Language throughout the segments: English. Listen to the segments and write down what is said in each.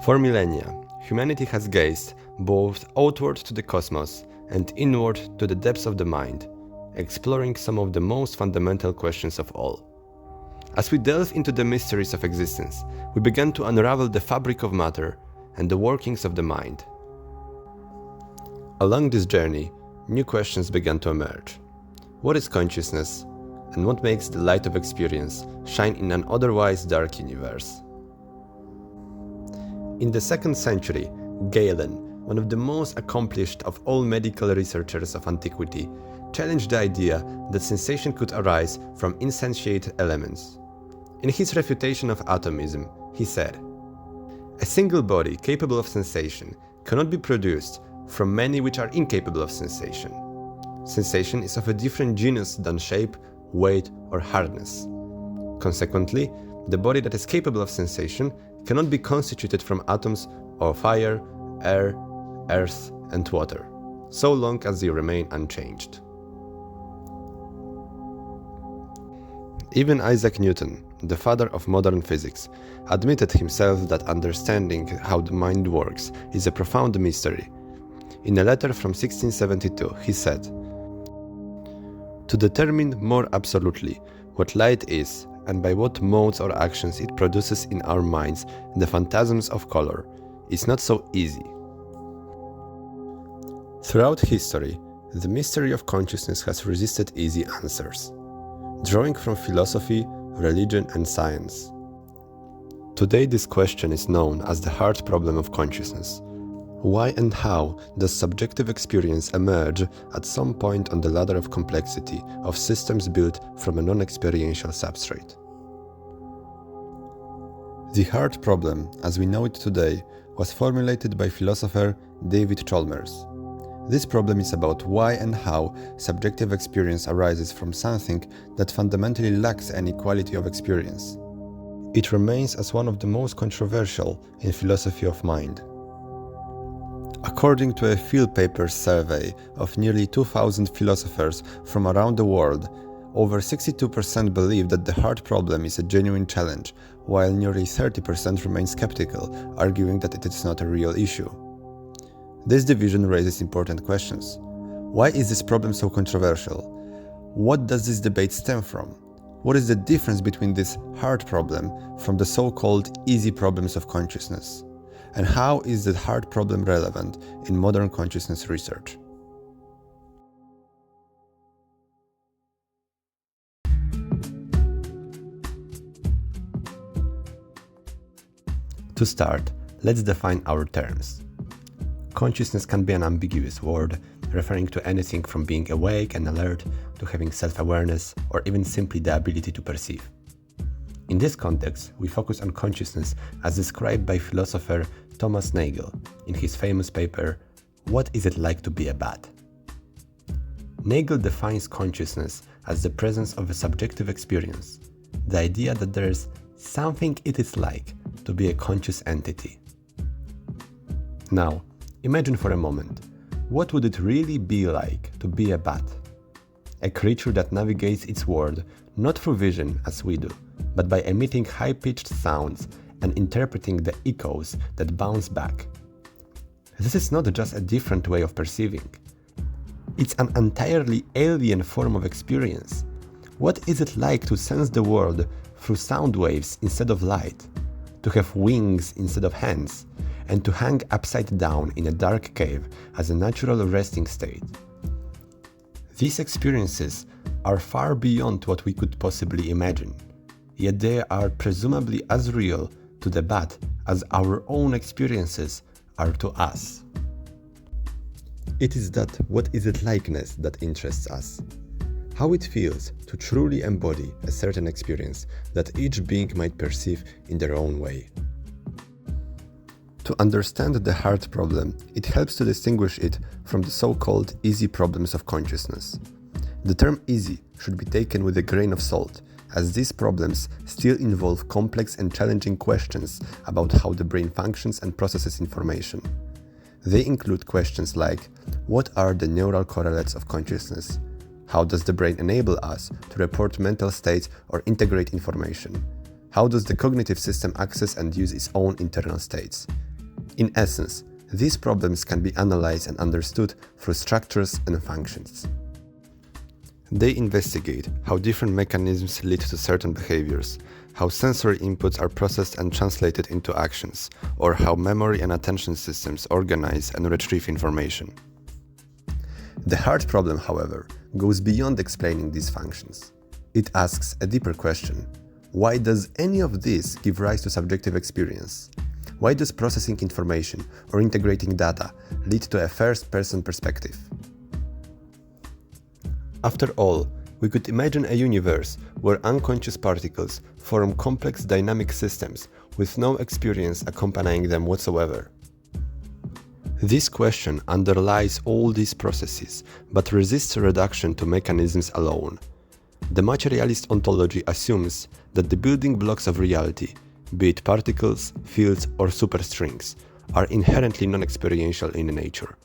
For millennia, humanity has gazed both outward to the cosmos and inward to the depths of the mind, exploring some of the most fundamental questions of all. As we delve into the mysteries of existence, we began to unravel the fabric of matter and the workings of the mind. Along this journey, new questions began to emerge. What is consciousness, and what makes the light of experience shine in an otherwise dark universe? In the 2nd century, Galen, one of the most accomplished of all medical researchers of antiquity, challenged the idea that sensation could arise from insensate elements. In his refutation of atomism, he said, "A single body capable of sensation cannot be produced from many which are incapable of sensation. Sensation is of a different genus than shape, weight, or hardness. Consequently, the body that is capable of sensation cannot be constituted from atoms of fire, air, earth, and water, so long as they remain unchanged." Even Isaac Newton, the father of modern physics, admitted himself that understanding how the mind works is a profound mystery. In a letter from 1672, he said, "To determine more absolutely what light is and by what modes or actions it produces in our minds the phantasms of color is not so easy." Throughout history, the mystery of consciousness has resisted easy answers, drawing from philosophy, religion, and science. Today, this question is known as the hard problem of consciousness. Why and how does subjective experience emerge at some point on the ladder of complexity of systems built from a non-experiential substrate? The hard problem, as we know it today, was formulated by philosopher David Chalmers. This problem is about why and how subjective experience arises from something that fundamentally lacks any quality of experience. It remains as one of the most controversial in philosophy of mind. According to a field paper survey of nearly 2,000 philosophers from around the world, over 62% believe that the hard problem is a genuine challenge, while nearly 30% remain skeptical, arguing that it is not a real issue. This division raises important questions. Why is this problem so controversial? What does this debate stem from? What is the difference between this hard problem from the so-called easy problems of consciousness? And how is the hard problem relevant in modern consciousness research? To start, let's define our terms. Consciousness can be an ambiguous word, referring to anything from being awake and alert to having self-awareness or even simply the ability to perceive. In this context, we focus on consciousness as described by philosopher Thomas Nagel in his famous paper, "What is it like to be a bat?" Nagel defines consciousness as the presence of a subjective experience, the idea that there is something it is like to be a conscious entity. Now, imagine for a moment, what would it really be like to be a bat? A creature that navigates its world not through vision as we do, but by emitting high-pitched sounds and interpreting the echoes that bounce back. This is not just a different way of perceiving. It's an entirely alien form of experience. What is it like to sense the world through sound waves instead of light, to have wings instead of hands, and to hang upside down in a dark cave as a natural resting state? These experiences are far beyond what we could possibly imagine, yet they are presumably as real to the bat as our own experiences are to us. It is that what is it likeness that interests us. How it feels to truly embody a certain experience that each being might perceive in their own way. To understand the hard problem, it helps to distinguish it from the so-called easy problems of consciousness. The term easy should be taken with a grain of salt, as these problems still involve complex and challenging questions about how the brain functions and processes information. They include questions like, what are the neural correlates of consciousness? How does the brain enable us to report mental states or integrate information? How does the cognitive system access and use its own internal states? In essence, these problems can be analyzed and understood through structures and functions. They investigate how different mechanisms lead to certain behaviors, how sensory inputs are processed and translated into actions, or how memory and attention systems organize and retrieve information. The hard problem, however, goes beyond explaining these functions. It asks a deeper question. Why does any of this give rise to subjective experience? Why does processing information or integrating data lead to a first-person perspective? After all, we could imagine a universe where unconscious particles form complex dynamic systems with no experience accompanying them whatsoever. This question underlies all these processes, but resists reduction to mechanisms alone. The materialist ontology assumes that the building blocks of reality, be it particles, fields, or superstrings, are inherently non-experiential in nature.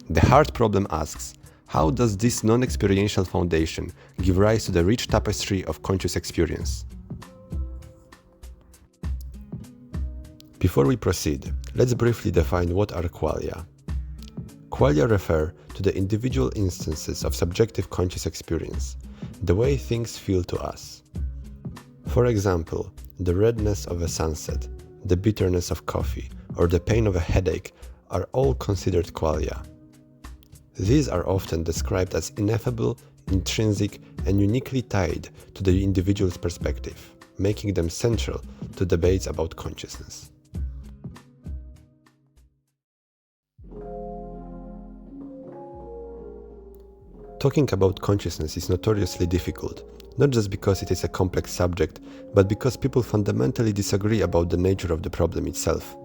The hard problem asks, how does this non-experiential foundation give rise to the rich tapestry of conscious experience? Before we proceed, let's briefly define what are qualia. Qualia refer to the individual instances of subjective conscious experience, the way things feel to us. For example, the redness of a sunset, the bitterness of coffee, or the pain of a headache are all considered qualia. These are often described as ineffable, intrinsic, and uniquely tied to the individual's perspective, making them central to debates about consciousness. Talking about consciousness is notoriously difficult, not just because it is a complex subject, but because people fundamentally disagree about the nature of the problem itself.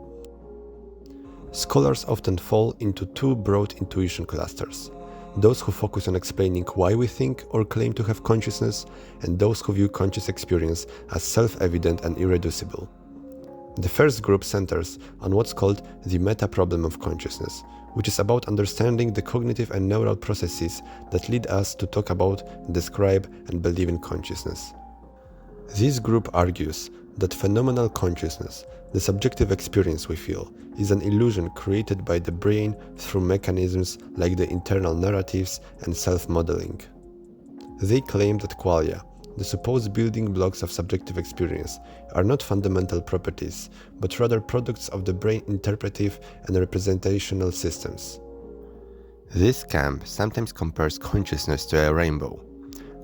Scholars often fall into two broad intuition clusters: those who focus on explaining why we think or claim to have consciousness, and those who view conscious experience as self-evident and irreducible. The first group centers on what's called the meta-problem of consciousness, which is about understanding the cognitive and neural processes that lead us to talk about, describe, and believe in consciousness. This group argues that phenomenal consciousness, the subjective experience we feel, is an illusion created by the brain through mechanisms like the internal narratives and self-modeling. They claim that qualia, the supposed building blocks of subjective experience, are not fundamental properties, but rather products of the brain interpretive and representational systems. This camp sometimes compares consciousness to a rainbow.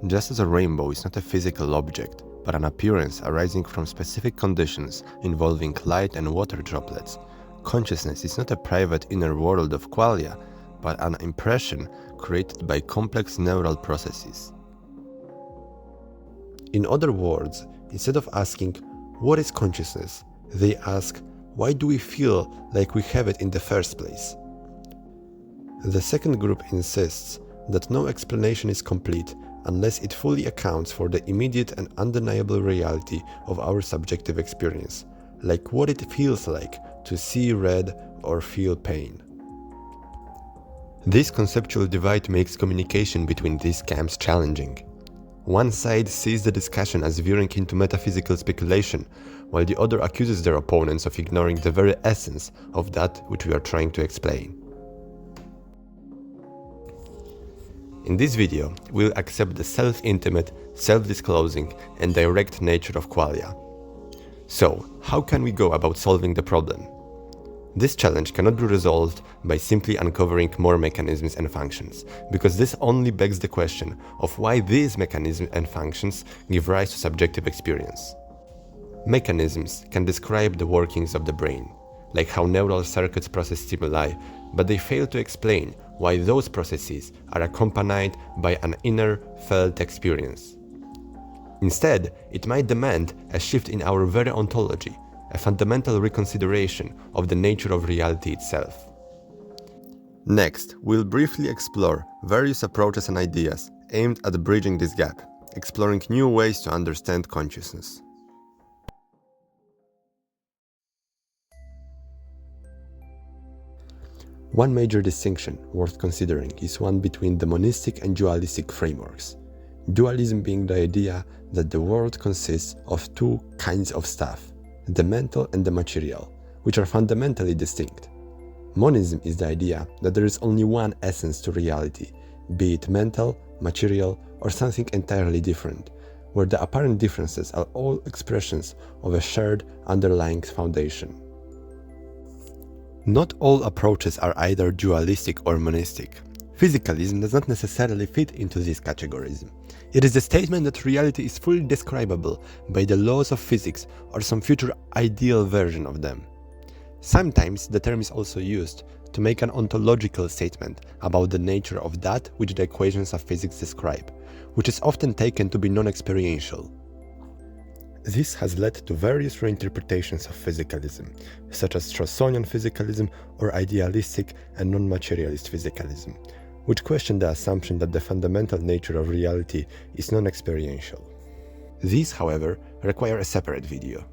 Just as a rainbow is not a physical object, but an appearance arising from specific conditions involving light and water droplets, consciousness is not a private inner world of qualia, but an impression created by complex neural processes. In other words, instead of asking, what is consciousness, they ask, why do we feel like we have it in the first place? The second group insists that no explanation is complete unless it fully accounts for the immediate and undeniable reality of our subjective experience, like what it feels like to see red or feel pain. This conceptual divide makes communication between these camps challenging. One side sees the discussion as veering into metaphysical speculation, while the other accuses their opponents of ignoring the very essence of that which we are trying to explain. In this video, we'll accept the self-intimate, self-disclosing, and direct nature of qualia. So, how can we go about solving the problem? This challenge cannot be resolved by simply uncovering more mechanisms and functions, because this only begs the question of why these mechanisms and functions give rise to subjective experience. Mechanisms can describe the workings of the brain, like how neural circuits process stimuli, but they fail to explain why those processes are accompanied by an inner, felt experience. Instead, it might demand a shift in our very ontology, a fundamental reconsideration of the nature of reality itself. Next, we'll briefly explore various approaches and ideas aimed at bridging this gap, exploring new ways to understand consciousness. One major distinction worth considering is one between the monistic and dualistic frameworks. Dualism being the idea that the world consists of two kinds of stuff, the mental and the material, which are fundamentally distinct. Monism is the idea that there is only one essence to reality, be it mental, material, or something entirely different, where the apparent differences are all expressions of a shared underlying foundation. Not all approaches are either dualistic or monistic. Physicalism does not necessarily fit into these categories. It is the statement that reality is fully describable by the laws of physics or some future ideal version of them. Sometimes the term is also used to make an ontological statement about the nature of that which the equations of physics describe, which is often taken to be non-experiential. This has led to various reinterpretations of physicalism, such as Straussonian physicalism or idealistic and non-materialist physicalism, which question the assumption that the fundamental nature of reality is non-experiential. These, however, require a separate video.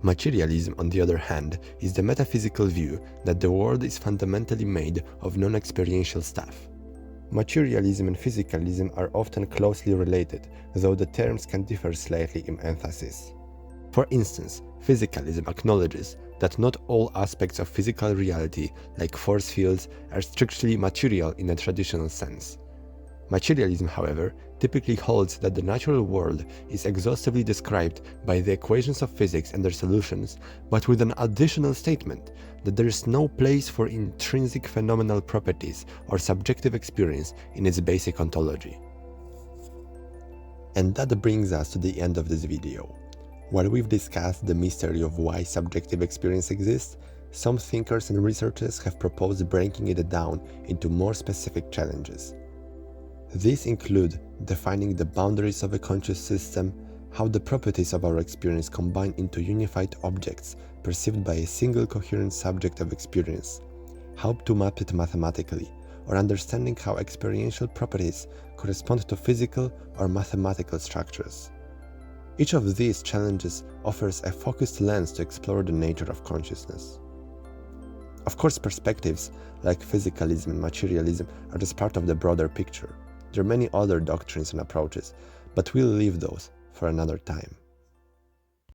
Materialism, on the other hand, is the metaphysical view that the world is fundamentally made of non-experiential stuff. Materialism and physicalism are often closely related, though the terms can differ slightly in emphasis. For instance, physicalism acknowledges that not all aspects of physical reality, like force fields, are strictly material in a traditional sense. Materialism, however, typically holds that the natural world is exhaustively described by the equations of physics and their solutions, but with an additional statement that there is no place for intrinsic phenomenal properties or subjective experience in its basic ontology. And that brings us to the end of this video. While we've discussed the mystery of why subjective experience exists, some thinkers and researchers have proposed breaking it down into more specific challenges. These include defining the boundaries of a conscious system, how the properties of our experience combine into unified objects perceived by a single coherent subject of experience, how to map it mathematically, or understanding how experiential properties correspond to physical or mathematical structures. Each of these challenges offers a focused lens to explore the nature of consciousness. Of course, perspectives like physicalism and materialism are just part of the broader picture. There are many other doctrines and approaches, but we'll leave those for another time.